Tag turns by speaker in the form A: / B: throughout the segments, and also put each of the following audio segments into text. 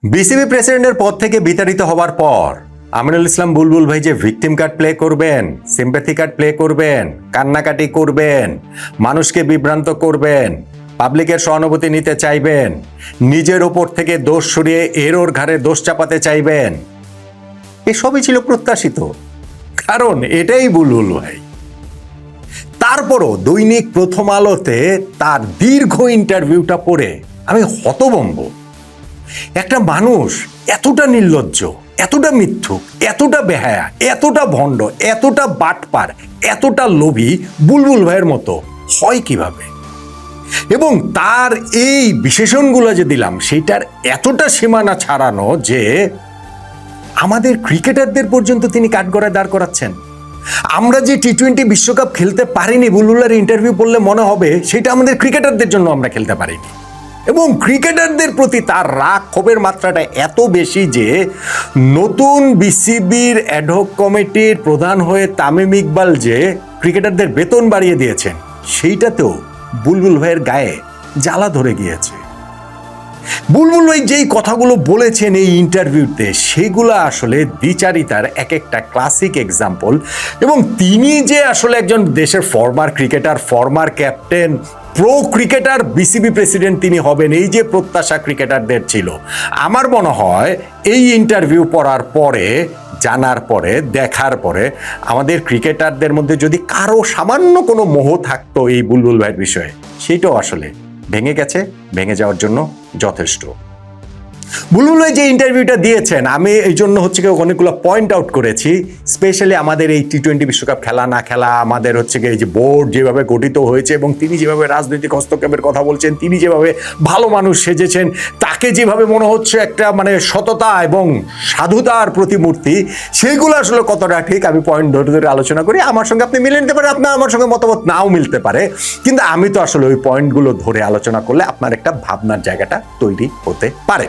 A: BCB প্রেসিডেন্টের পদ থেকে বিতাড়িত হবার পর আমিনুল ইসলাম বুলবুল ভাই যে ভিকটিম কার্ড প্লে করবেন, সিম্প্যাথি কার্ড প্লে করবেন, কান্নাকাটি করবেন, মানুষকে বিভ্রান্ত করবেন, পাবলিকের সহানুভূতি নিতে চাইবেন, নিজের ওপর থেকে দোষ সরিয়ে এর ঘাড়ে দোষ চাপাতে চাইবেন, এসবই ছিল প্রত্যাশিত। কারণ এটাই বুলবুল ভাই। তারপরও দৈনিক প্রথম আলোতে তার দীর্ঘ ইন্টারভিউটা পড়ে আমি হতভম্ব। একটা মানুষ এতটা নির্লজ্জ, এতটা মিথ্যুক, এতটা বেহায়া, এতটা ভণ্ড, এতটা বাটপার, এতটা লোভী বুলবুল ভাইয়ের মতো হয় কিভাবে? এবং তার এই বিশেষণগুলো যে দিলাম সেইটার এতটা সীমানা ছাড়ানো যে আমাদের ক্রিকেটারদের পর্যন্ত তিনি কাঠগড়ায় দাঁড় করাচ্ছেন। আমরা যে টি-20 বিশ্বকাপ খেলতে পারিনি, বুলবুলের ইন্টারভিউ পড়লে মনে হবে সেটা আমাদের ক্রিকেটারদের জন্য আমরা খেলতে পারিনি। এবং ক্রিকেটারদের প্রতি তার রাগ ক্ষোভের মাত্রাটা এত বেশি যে নতুন বিসিবির অ্যাডহক কমিটির প্রধান হয়ে তামিম ইকবাল যে ক্রিকেটারদের বেতন বাড়িয়ে দিয়েছেন সেইটাতেও বুলবুল ভাইয়ের গায়ে জ্বালা ধরে গিয়েছে। বুলবুল ভাই যেই কথাগুলো বলেছেন এই ইন্টারভিউতে সেগুলো আসলে দ্বিচারিতার এক একটা ক্লাসিক এক্সাম্পল। এবং তিনি যে আসলে একজন দেশের former cricketer, former captain, pro cricketer BCB president তিনি হবেন, এই যে প্রত্যাশা ক্রিকেটারদের ছিল, আমার মনে হয় এই ইন্টারভিউ পড়ার পরে, জানার পরে, দেখার পরে আমাদের ক্রিকেটারদের মধ্যে যদি কারো সামান্য কোনো মোহ থাকতো এই বুলবুল ভাইয়ের বিষয়ে, সেটাও আসলে ভেঙে গেছে, ভেঙে যাওয়ার জন্য যথেষ্ট। বুলবুল ভাই যে ইন্টারভিউটা দিয়েছেন আমি এই জন্য হচ্ছে কি অনেকগুলো পয়েন্ট আউট করেছি। স্পেশালি আমাদের এই টি-20 বিশ্বকাপ খেলা না খেলা, আমাদের হচ্ছে কি এই যে বোর্ড যেভাবে গঠিত হয়েছে এবং তিনি যেভাবে রাজনৈতিক হস্তক্ষেপের কথা বলছেন, তিনি যেভাবে ভালো মানুষ সেজেছেন, তাকে যেভাবে মনে হচ্ছে একটা মানে সততা এবং সাধুতার প্রতিমূর্তি, সেইগুলো আসলে কতটা ঠিক আমি পয়েন্ট ধরে ধরে আলোচনা করি। আমার সঙ্গে আপনি মিলে নিতে পারেন, আপনার আমার সঙ্গে মতামত নাও মিলতে পারে, কিন্তু আমি তো আসলে ওই পয়েন্টগুলো ধরে আলোচনা করলে আপনার একটা ভাবনার জায়গাটা তৈরি হতে পারে।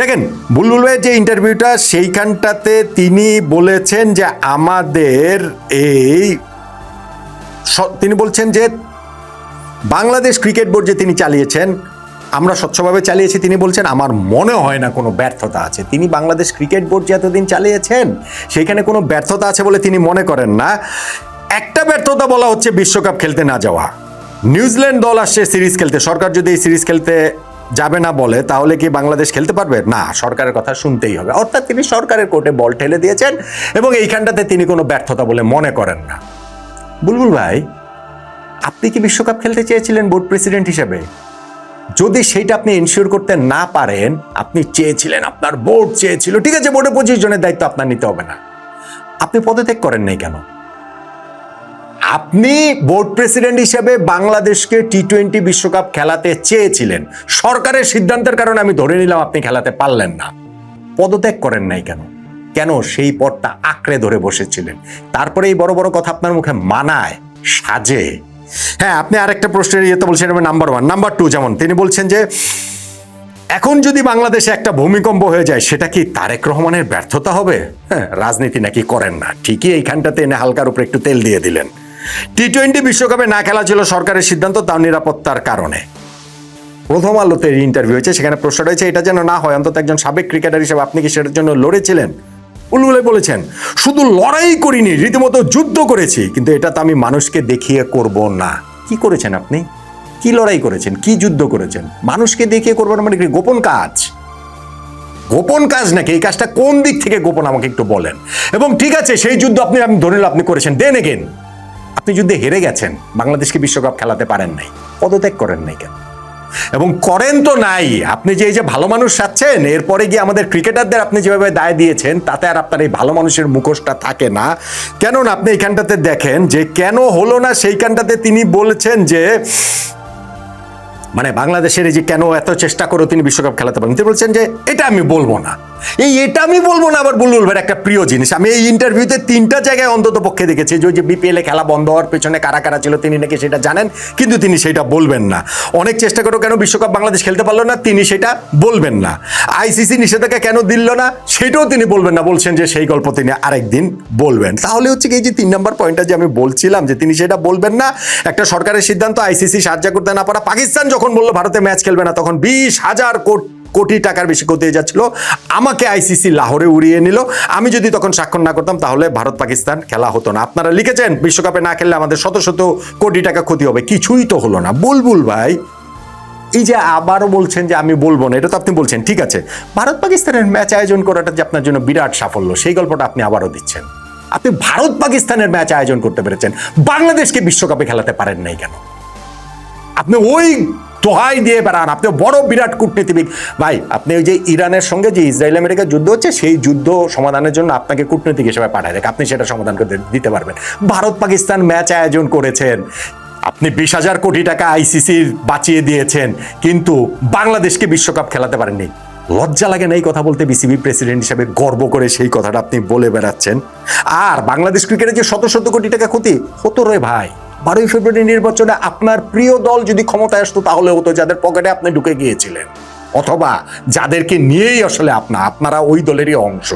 A: দেখেন, বুলবুল ভাইয়ের যে ইন্টারভিউটা সেইখানটাতে তিনি বলেছেন যে আমাদের তিনি বলছেন যে বাংলাদেশ ক্রিকেট বোর্ড যে তিনি চালিয়েছেন আমরা স্বচ্ছভাবে চালিয়েছি। তিনি বলছেন আমার মনে হয় না কোনো ব্যর্থতা আছে। তিনি বাংলাদেশ ক্রিকেট বোর্ড যে এতদিন চালিয়েছেন সেইখানে কোনো ব্যর্থতা আছে বলে তিনি মনে করেন না। একটা ব্যর্থতা বলা হচ্ছে বিশ্বকাপ খেলতে না যাওয়া। নিউজিল্যান্ড দল আসছে সিরিজ খেলতে, সরকার যদি এই সিরিজ খেলতে যাবে না বলে তাহলে কি বাংলাদেশ খেলতে পারবে? না, সরকারের কথা শুনতেই হবে। অর্থাৎ তিনি সরকারের কোর্টে বল ঠেলে দিয়েছেন এবং এইখানটাতে তিনি কোনো ব্যর্থতা বলে মনে করেন না। বুলবুল ভাই, আপনি কি বিশ্বকাপ খেলতে চেয়েছিলেন বোর্ড প্রেসিডেন্ট হিসেবে? যদি সেইটা আপনি এনশিওর করতে না পারেন, আপনি চেয়েছিলেন, আপনার বোর্ড চেয়েছিল, ঠিক আছে, বোর্ডে 25 জনের দায়িত্ব আপনার নিতে হবে না, আপনি পদত্যাগ করেন নাই কেন? আপনি বোর্ড প্রেসিডেন্ট হিসেবে বাংলাদেশকে টি-20 বিশ্বকাপ খেলাতে চেয়েছিলেন, সরকারের সিদ্ধান্তের কারণে আমি ধরে নিলাম আপনি খেলাতে পারলেন না, পদত্যাগ করেন নাই কেন? কেন সেই পদটা আঁকড়ে ধরে বসেছিলেন? তারপরে এই বড় বড় কথা আপনার মুখে মানায়, সাজে? হ্যাঁ, আপনি আরেকটা প্রশ্নের ইয়েতে বলছেন নাম্বার 1, নাম্বার 2, যেমন তিনি বলছেন যে এখন যদি বাংলাদেশে একটা ভূমিকম্প হয়ে যায় সেটা কি তারেক রহমানের ব্যর্থতা হবে? হ্যাঁ, রাজনীতি নাকি করেন না, ঠিকই এইখানটাতে এনে হালকার উপরে একটু তেল দিয়ে দিলেন। টি-20 বিশ্বকাপে না খেলা ছিল সরকারের সিদ্ধান্ত, তাও নিরাপত্তার কারণে। প্রথম আলোতে ইন্টারভিউ হয়েছে, সেখানে প্রশ্ন রয়েছে এটা যেন না হয়, অন্তত একজন সাবেক ক্রিকেটার হিসেবে আপনি কি সেটার জন্য লড়েছিলেন? বুলবুল বলেছেন শুধু লড়াই করিনি, রীতিমতো যুদ্ধ করেছি, কিন্তু এটা তো আমি মানুষকে দেখিয়ে করব না। কি করেছেন আপনি? কি লড়াই করেছেন? কি যুদ্ধ করেছেন? মানুষকে দেখিয়ে করবেন মানে কি গোপন কাজ? গোপন কাজ নাকি? এই কাজটা কোন দিক থেকে গোপন আমাকে একটু বলেন। এবং ঠিক আছে, সেই যুদ্ধ আমি ধরে নিলাম আপনি করেছেন, দেন এগেন আপনি যুদ্ধে হেরে গেছেন, বাংলাদেশকে বিশ্বকাপ খেলাতে পারেন নাই, পদত্যাগ করেন নাই কেন? এবং করেন তো নাই, আপনি যে এই যে ভালো মানুষ সাচ্ছেন, এরপরে গিয়ে আমাদের ক্রিকেটারদের আপনি যেভাবে দায় দিয়েছেন তাতে আর আপনার এই ভালো মানুষের মুখোশটা থাকে না। কেননা আপনি এইখানটাতে দেখেন যে কেন হলো না, সেইখানটাতে তিনি বলেছেন যে মানে বাংলাদেশের এই যে কেন এত চেষ্টা করে তিনি বিশ্বকাপ খেলাতে পারেন, তিনি বলছেন যে এটা আমি বলবো না। এটা আমি বলবো না আবার বুলবুল ভাইয়ের একটা প্রিয় জিনিস। আমি এই ইন্টারভিউতে 3টা জায়গায় অন্তত পক্ষে দেখেছি যে বিপিএল এ খেলা বন্ধ হওয়ার পেছনে কারা কারা ছিল তিনি নাকি সেটা জানেন, কিন্তু তিনি সেটা বলবেন না। অনেক চেষ্টা করে কেন বিশ্বকাপ বাংলাদেশ খেলতে পারলো না, তিনি সেটা বলবেন না। আইসিসি নিষেধাজ্ঞা কেন দিল না, সেটাও তিনি বলবেন না, বলছেন যে সেই গল্প তিনি আরেকদিন বলবেন। তাহলে হচ্ছে এই যে 3 নম্বর পয়েন্টটা যে আমি বলছিলাম যে তিনি সেটা বলবেন না, একটা সরকারের সিদ্ধান্ত, আইসিসি সাহায্য করতে না পারা। পাকিস্তান যখন বললো ভারতে ম্যাচ খেলবে না তখন 20,000 কোটি টাকার বেশি ক্ষতি হয়ে যাচ্ছিল, আমাকে আইসিসি লাহোরে উড়িয়ে নিল। আমি যদি তখন স্বাক্ষর না করতাম তাহলে ভারত পাকিস্তান খেলা হতো না। আপনারা লিখেছেন বিশ্বকাপে না খেললে আমাদের শত শত কোটি টাকা ক্ষতি হবে, কিছুই তো হলো না। বুলবুল ভাই এই যে আবারও বলছেন যে আমি বলবো না, এটা তো আপনি বলছেন ঠিক আছে, ভারত পাকিস্তানের ম্যাচ আয়োজন করাটা যে আপনার জন্য বিরাট সাফল্য, সেই গল্পটা আপনি আবারও দিচ্ছেন। আপনি ভারত পাকিস্তানের ম্যাচ আয়োজন করতে পেরেছেন, বাংলাদেশকে বিশ্বকাপে খেলাতে পারেন নাই কেন? আপনি ওই দোহাই দিয়ে বেড়ান, আপনি বড় বিরাট কূটনীতিবিদ ভাই। আপনি ওই যে ইরানের সঙ্গে যে ইসরায়েল আমেরিকার যুদ্ধ হচ্ছে, সেই যুদ্ধ সমাধানের জন্য আপনাকে কূটনীতিক হিসেবে পাঠায় দেখ, আপনি সেটা সমাধান করে দিতে পারবেন। ভারত পাকিস্তান ম্যাচ আয়োজন করেছেন, আপনি 20,000 কোটি টাকা আইসিসির বাঁচিয়ে দিয়েছেন, কিন্তু বাংলাদেশকে বিশ্বকাপ খেলাতে পারেননি। লজ্জা লাগে না এই কথা বলতে? বিসিবি প্রেসিডেন্ট হিসেবে গর্ব করে সেই কথাটা আপনি বলে বেড়াচ্ছেন। আর বাংলাদেশ ক্রিকেটে যে শত শত কোটি টাকা ক্ষতি হতো রে ভাই, 12ই ফেব্রুয়ারি নির্বাচনে আপনার প্রিয় দল যদি ক্ষমতায় আসতো তাহলে হতো, যাদের পকেটে আপনি ঢুকে গিয়েছিলেন, অথবা যাদেরকে নিয়েই আসলে আপনারা ওই দলেরই অংশ,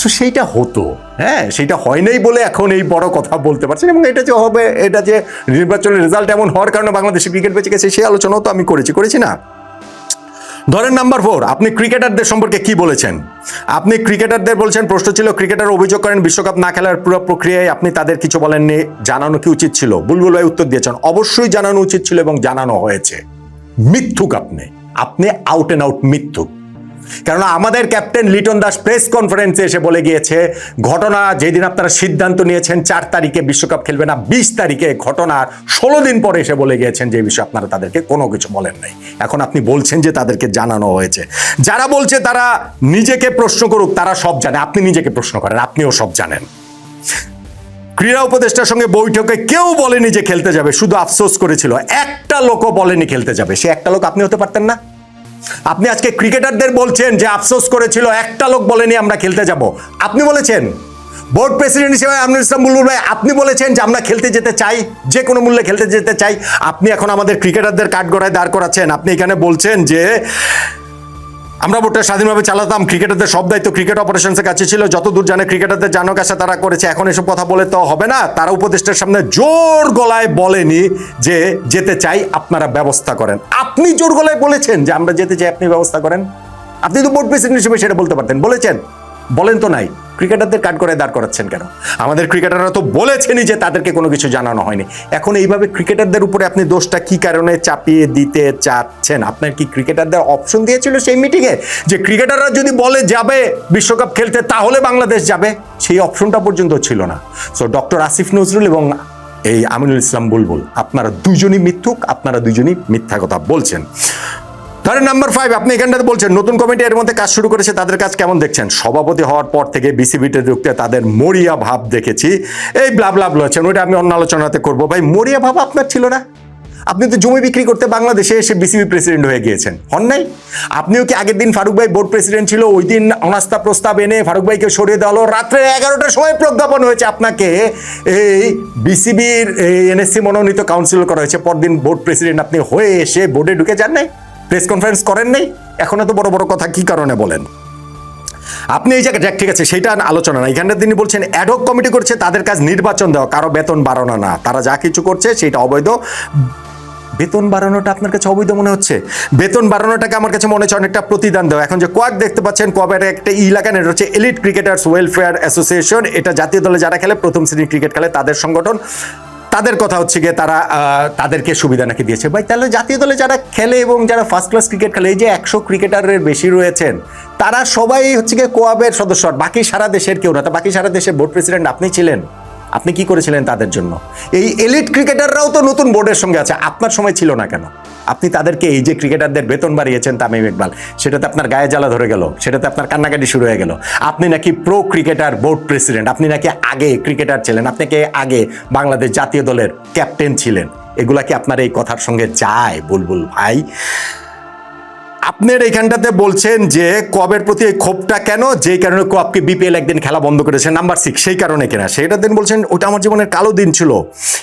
A: সো সেইটা হতো। হ্যাঁ, সেটা হয় নাই বলে এখন এই বড় কথা বলতে পারছেন। এবং এটা যে হবে, এটা যে নির্বাচনের রেজাল্ট এমন হওয়ার কারণে বাংলাদেশে ক্রিকেট বেঁচে গেছে, সেই আলোচনাও তো আমি করেছি না? ধরেন নাম্বার 4, আপনি ক্রিকেটারদের সম্পর্কে কি বলেছেন? আপনি ক্রিকেটারদের বলছেন, প্রশ্ন ছিল ক্রিকেটার অভিযোগ করেন বিশ্বকাপ না খেলার পুরো প্রক্রিয়ায় আপনি তাদের কিছু বলেননি, জানানো কি উচিত ছিল? বুলবুল ভাই উত্তর দিয়েছেন, অবশ্যই জানানো উচিত ছিল এবং জানানো হয়েছে। মিথ্যুক আপনি আউট এন্ড আউট মিথ্যুক। কারণ আমাদের ক্যাপ্টেন লিটন দাস প্রেস কনফারেন্সে এসে বলে গিয়েছে, ঘটনা যেদিন আপনারা সিদ্ধান্ত নিয়েছেন 4 তারিখে বিশ্বকাপ খেলবে না, 20 তারিখে, ঘটনার 16 দিন পরে এসে বলে গিয়েছেন যে এই বিষয়ে আপনারা তাদেরকে কোনো কিছু বলেন নাই। এখন আপনি বলছেন যে তাদেরকে জানানো হয়েছে। যারা বলছে তারা নিজেকে প্রশ্ন করুক, তারা সব জানে। আপনি নিজেকে প্রশ্ন করেন, আপনিও সব জানেন। ক্রীড়া উপদেষ্টার সঙ্গে বৈঠকে কেউ বলেনি যে খেলতে যাবে, শুধু আফসোস করেছিল। একটা লোকও বলেনি খেলতে যাবে, সে একটা লোক আপনি হতে পারতেন না? আপনি আজকে ক্রিকেটারদের বলছেন যে আফসোস করেছিল, একটা লোক বলেনি আমরা খেলতে যাব। আপনি বলেছেন বোর্ড প্রেসিডেন্ট হিসেবে আমিনুল ইসলাম বুলবুল ভাই, আপনি বলেছেন যে আমরা খেলতে যেতে চাই, যে কোনো মূল্যে খেলতে যেতে চাই। আপনি এখন আমাদের ক্রিকেটারদের কাঠগড়ায় দাঁড় করাচ্ছেন। আপনি এখানে বলছেন যে আমরা ভোটটা স্বাধীনভাবে চালাতাম, ক্রিকেটারদের সব দায়িত্ব ক্রিকেট অপারেশনসের কাছে ছিল, যতদূর জানে ক্রিকেটারদের জানো কাছে তারা করেছে। এখন এসব কথা বলে তো হবে না। তারা উপদেষ্টার সামনে জোর গলায় বলেনি যে যেতে চাই, আপনারা ব্যবস্থা করেন। আপনি জোর গলায় বলেছেন যে আমরা যেতে চাই, আপনি ব্যবস্থা করেন। আপনি তো বোর্ড প্রেসিডেন্ট হিসেবে সেটা বলতে পারতেন, বলেছেন? বলেন তো নাই। ক্রিকেটারদের কাঠ করে দাঁড় করাচ্ছেন কেন? আমাদের ক্রিকেটাররা তো বলেছেনই যে তাদেরকে কোনো কিছু জানানো হয়নি। এখন এইভাবে ক্রিকেটারদের উপরে আপনি দোষটা কি কারণে চাপিয়ে দিতে চাচ্ছেন? আপনার কি ক্রিকেটারদের অপশন দিয়েছিল সেই মিটিংয়ে যে ক্রিকেটাররা যদি বলে যাবে বিশ্বকাপ খেলতে তাহলে বাংলাদেশ যাবে? সেই অপশনটা পর্যন্ত ছিল না। সো ডক্টর আসিফ নজরুল এবং এই আমিনুল ইসলাম বুলবুল, আপনারা দুজনই মিথ্যুক, আপনারা দুজনই মিথ্যা কথা বলছেন। ধরেন নাম্বার 5, আপনি এখানটাতে বলছেন নতুন কমিটি এর মধ্যে কাজ শুরু করেছে, তাদের কাজ কেমন দেখছেন? সভাপতি হওয়ার পর থেকে বিসিবিতে ঢুকতে তাদের মরিয়া ভাব দেখেছি, এই ব্লা বলেছেন, ওইটা আমি অন্য আলোচনাতে করবো। ভাই মরিয়া ভাব আপনার ছিল না? আপনি তো জমি বিক্রি করতে বাংলাদেশে এসে বিসিবি প্রেসিডেন্ট হয়ে গিয়েছেন, হন নাই? আপনিও কি আগের দিন ফারুক ভাই বোর্ড প্রেসিডেন্ট ছিল, ওই দিন অনাস্থা প্রস্তাব এনে ফারুক ভাইকে সরিয়ে দেওয়া হলো, রাত্রে 11টার সময় প্রজ্ঞাপন হয়েছে আপনাকে এই বিসিবির এনএসসি মনোনীত কাউন্সিলর করা হয়েছে, পরদিন বোর্ড প্রেসিডেন্ট আপনি হয়ে এসে বোর্ডে ঢুকে যান নাই, প্রেস কনফারেন্স করেন নাই? এখন এত বড় বড় কথা কি কারণে বলেন? আপনি এই জায়গায় ঠিক আছে, সেইটা আলোচনা না। এখানটা তিনি বলছেন অ্যাডহক কমিটি করছে, তাদের কাজ নির্বাচন দেওয়া, কারো বেতন বাড়ানো না, তারা যা কিছু করছে সেটা অবৈধ। বেতন বাড়ানোটা আপনার কাছে অবৈধ মনে হচ্ছে? বেতন বাড়ানোটাকে আমার কাছে মনে হচ্ছে অনেকটা প্রতিদান দেওয়া। এখন যে কোয়াক দেখতে পাচ্ছেন, কোয়াবের একটা লাগান, এটা হচ্ছে এলিট ক্রিকেটার্স ওয়েলফেয়ার অ্যাসোসিয়েশন। এটা জাতীয় দলে যারা খেলে, প্রথম শ্রেণীর ক্রিকেট খেলে, তাদের সংগঠন। তাদের কথা হচ্ছে গিয়ে তারা তাদেরকে সুবিধা নাকি দিয়েছে। ভাই তাহলে জাতীয় দলে যারা খেলে এবং যারা ফার্স্ট ক্লাস ক্রিকেট খেলে, এই যে 100 ক্রিকেটারের বেশি রয়েছেন, তারা সবাই হচ্ছে গিয়ে কোয়াবের সদস্য, বাকি সারা দেশের কেউ না। তা বাকি সারা দেশের বোর্ড প্রেসিডেন্ট আপনি ছিলেন, আপনি কি করেছিলেন তাদের জন্য? এই এলিট ক্রিকেটাররাও তো নতুন বোর্ডের সঙ্গে আছে, আপনার সময় ছিল না কেন? আপনি তাদেরকে এই যে ক্রিকেটারদের বেতন বাড়িয়েছেন তামিম ইকবাল, সেটাতে আপনার গায়ে জ্বালা ধরে গেল, সেটাতে আপনার কান্নাকাটি শুরু হয়ে গেল। আপনি নাকি প্রো ক্রিকেটার বোর্ড প্রেসিডেন্ট, আপনি নাকি আগে ক্রিকেটার ছিলেন, আপনাকে আগে বাংলাদেশ জাতীয় দলের ক্যাপ্টেন ছিলেন। এগুলা কি আপনার এই কথার সঙ্গে যায় বুলবুল ভাই? আপনার এইখানটাতে বলছেন যে কবের প্রতি এই ক্ষোভটা কেন, যেই কারণে কবকে বিপিএল একদিন খেলা বন্ধ করেছে, নাম্বার 6, সেই কারণে কিনা। সেটা দিন বলছেন ওটা আমার জীবনের কালো দিন ছিল,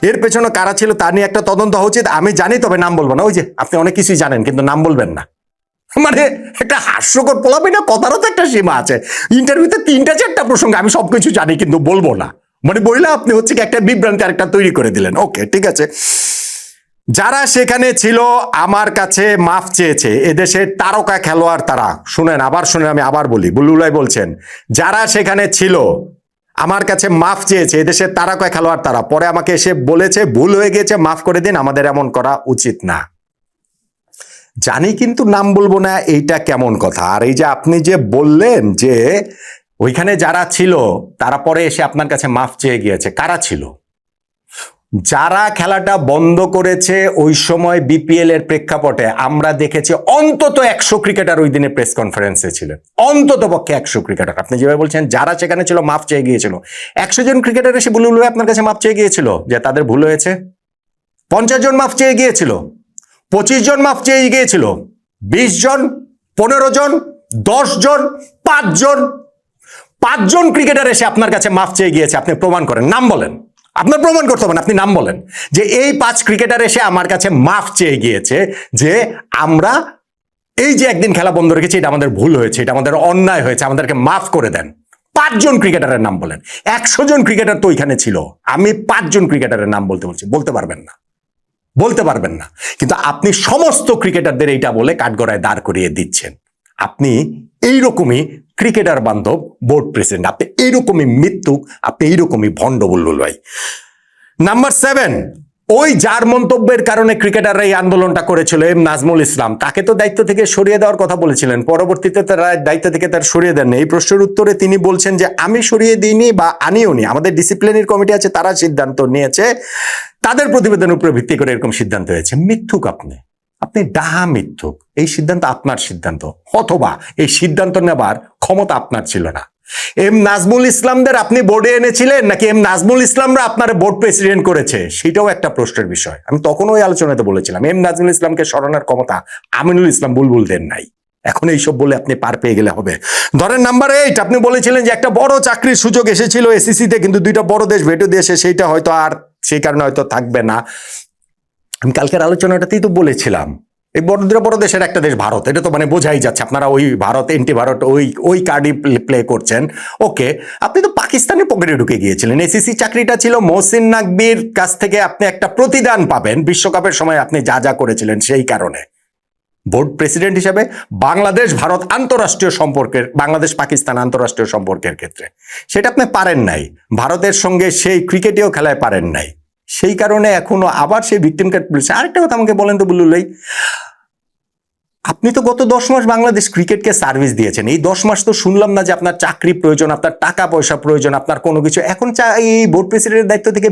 A: এর পেছনে কারা ছিল তা নিয়ে একটা তদন্ত হওয়া উচিত। আমি জানি, তবে নাম বলবো না। ওই যে আপনি অনেক কিছুই জানেন কিন্তু নাম বলবেন না, মানে একটা হাস্যকর পোলাপি না, কথারও তো একটা সীমা আছে। ইন্টারভিউতে 3টা-4টা প্রসঙ্গ আমি সবকিছু জানি কিন্তু বলবো না, মানে বললে আপনি হচ্ছে কি একটা বিভ্রান্তি আরেকটা তৈরি করে দিলেন। ওকে ঠিক আছে, যারা সেখানে ছিল আমার কাছে মাফ চেয়েছে, এদেশের তারকা খেলোয়াড় তারা। শুনেন, আবার শুনেন, আমি আবার বলি, বুলবুল ভাই বলছেন যারা সেখানে ছিল আমার কাছে মাফ চেয়েছে, এদেশের তারকা খেলোয়াড় তারা। পরে আমাকে এসে বলেছে ভুল হয়ে গেছে, মাফ করে দিন, আমাদের এমন করা উচিত না। জানি কিন্তু নাম বলবো না, এইটা কেমন কথা? আর এই যে আপনি যে বললেন যে ওইখানে যারা ছিল তারা পরে এসে আপনার কাছে মাফ চেয়ে গিয়েছে, কারা ছিল? যারা খেলাটা বন্ধ করেছে ওই সময় বিপিএল এর প্রেক্ষাপটে আমরা দেখেছি অন্তত 100 ক্রিকেটার ওই দিনে প্রেস কনফারেন্সে ছিলেন, অন্তত পক্ষে 100 ক্রিকেটার। আপনি যেভাবে বলছেন যারা সেখানে ছিল মাফ চেয়ে গিয়েছিল, 100 জন ক্রিকেটার এসে বুলবুল ভাই আপনার কাছে মাফ চেয়ে গিয়েছিল যে তাদের ভুল হয়েছে? 50 জন মাফ চেয়ে গিয়েছিল, 25 জন মাফ চেয়ে গিয়েছিল, 20 জন, 15 জন, 10 জন, 5 জন? 5 জন ক্রিকেটার এসে আপনার কাছে মাফ চেয়ে গিয়েছে, আপনি প্রমাণ করেন, নাম বলেন। আপনার প্রমাণ করতে হবে না, আপনি নাম বলেন যে এই 5 ক্রিকেটার এসে আমার কাছে মাফ চেয়ে গিয়েছে যে আমরা এই যে একদিন খেলা বন্ধ রেখেছি, এটা আমাদের ভুল হয়েছে, এটা আমাদের অন্যায় হয়েছে, আমাদেরকে মাফ করে দেন। 5 জন ক্রিকেটারের নাম বলেন। 100 জন ক্রিকেটার তো ওইখানে ছিল, আমি 5 জন ক্রিকেটারের নাম বলতে বলছি, বলতে পারবেন না, বলতে পারবেন না। কিন্তু আপনি সমস্ত ক্রিকেটারদের এইটা বলে কাঠগড়ায় দাঁড় করিয়ে দিচ্ছেন। আপনি এইরকমই ক্রিকেটার বান্ধব বোর্ড প্রেসিডেন্ট, আপনি এইরকমই মৃত্যুক, আপনি এইরকমই ভণ্ড বুলবুল ভাই। নাম্বার 7, ওই যার মন্তব্যের কারণে ক্রিকেটাররা এই আন্দোলনটা করেছিল, এম নাজমুল ইসলাম, তাকে তো দায়িত্ব থেকে সরিয়ে দেওয়ার কথা বলেছিলেন, পরবর্তীতে তার দায়িত্ব থেকে তার সরিয়ে দেন। এই প্রশ্নের উত্তরে তিনি বলছেন যে আমি সরিয়ে দিইনি বা আনিও নি, আমাদের ডিসিপ্লিনারি কমিটি আছে, তারা সিদ্ধান্ত নিয়েছে, তাদের প্রতিবেদনের উপর ভিত্তি করে এরকম সিদ্ধান্ত হয়েছে। মিথ্যুক আপনি, আপনি ডাহা মিথ্যুক। এই সিদ্ধান্ত আপনার সিদ্ধান্ত, অথবা এই সিদ্ধান্ত নেবার ক্ষমতা আপনার ছিল না। এম নাজমুল ইসলামদের আপনি বোর্ডে এনেছিলেন নাকি এম নাজমুল ইসলামরা আপনার বোর্ড প্রেসিডেন্ট করেছে, সেটাও একটা প্রশ্নের বিষয়। আমি তখন ওই আলোচনাতে বলেছিলাম এম নাজমুল ইসলামকে সরানোর ক্ষমতা আমিনুল ইসলাম বুলবুলদের নাই। এখন এইসব বলে আপনি পার পেয়ে গেলে হবে। ধরেন নাম্বার 8, আপনি বলেছিলেন যে একটা বড় চাকরির সুযোগ এসেছিল এসিসিতে, কিন্তু 2টা বড় দেশ ভেটো দিয়েছে, সেইটা হয়তো আর সেই কারণে হয়তো থাকবে না। আমি কালকের আলোচনাটাতেই তো বলেছিলাম এই বড় দেশের একটা দেশ ভারত, এটা তো মানে বোঝাই যাচ্ছে আপনারা ওই ভারত এন্টি ভারত ওই কার্ডই প্লে করছেন। ওকে, আপনি তো পাকিস্তানের পকেটে ঢুকে গিয়েছিলেন। এসিসি চাকরিটা ছিল মহসিন নাকবির কাছ থেকে আপনি একটা প্রতিদান পাবেন বিশ্বকাপের সময় আপনি যা যা করেছিলেন সেই কারণে। বোর্ড প্রেসিডেন্ট হিসাবে বাংলাদেশ ভারত আন্তঃরাষ্ট্রীয় সম্পর্কের, বাংলাদেশ পাকিস্তান আন্তঃরাষ্ট্রীয় সম্পর্কের ক্ষেত্রে সেটা আপনি পারেন নাই, ভারতের সঙ্গে সেই ক্রিকেটেও খেলায় পারেন নাই, সেই কারণে এখনো আবার সেই ভিকটিম কার্ড বলছে। আরেকটা কথা আমাকে বলেন তো বুলবুল ভাই, আপনি তো গত 10 মাস বাংলাদেশ ক্রিকেটকে সার্ভিস দিয়েছেন, এই 10 মাস তো শুনলাম না যে আপনার চাকরি প্রয়োজন, আপনার টাকা পয়সা প্রয়োজন, আপনার কোনো কিছু। এখন এই বোর্ড প্রেসিডেন্টের দায়িত্ব থেকে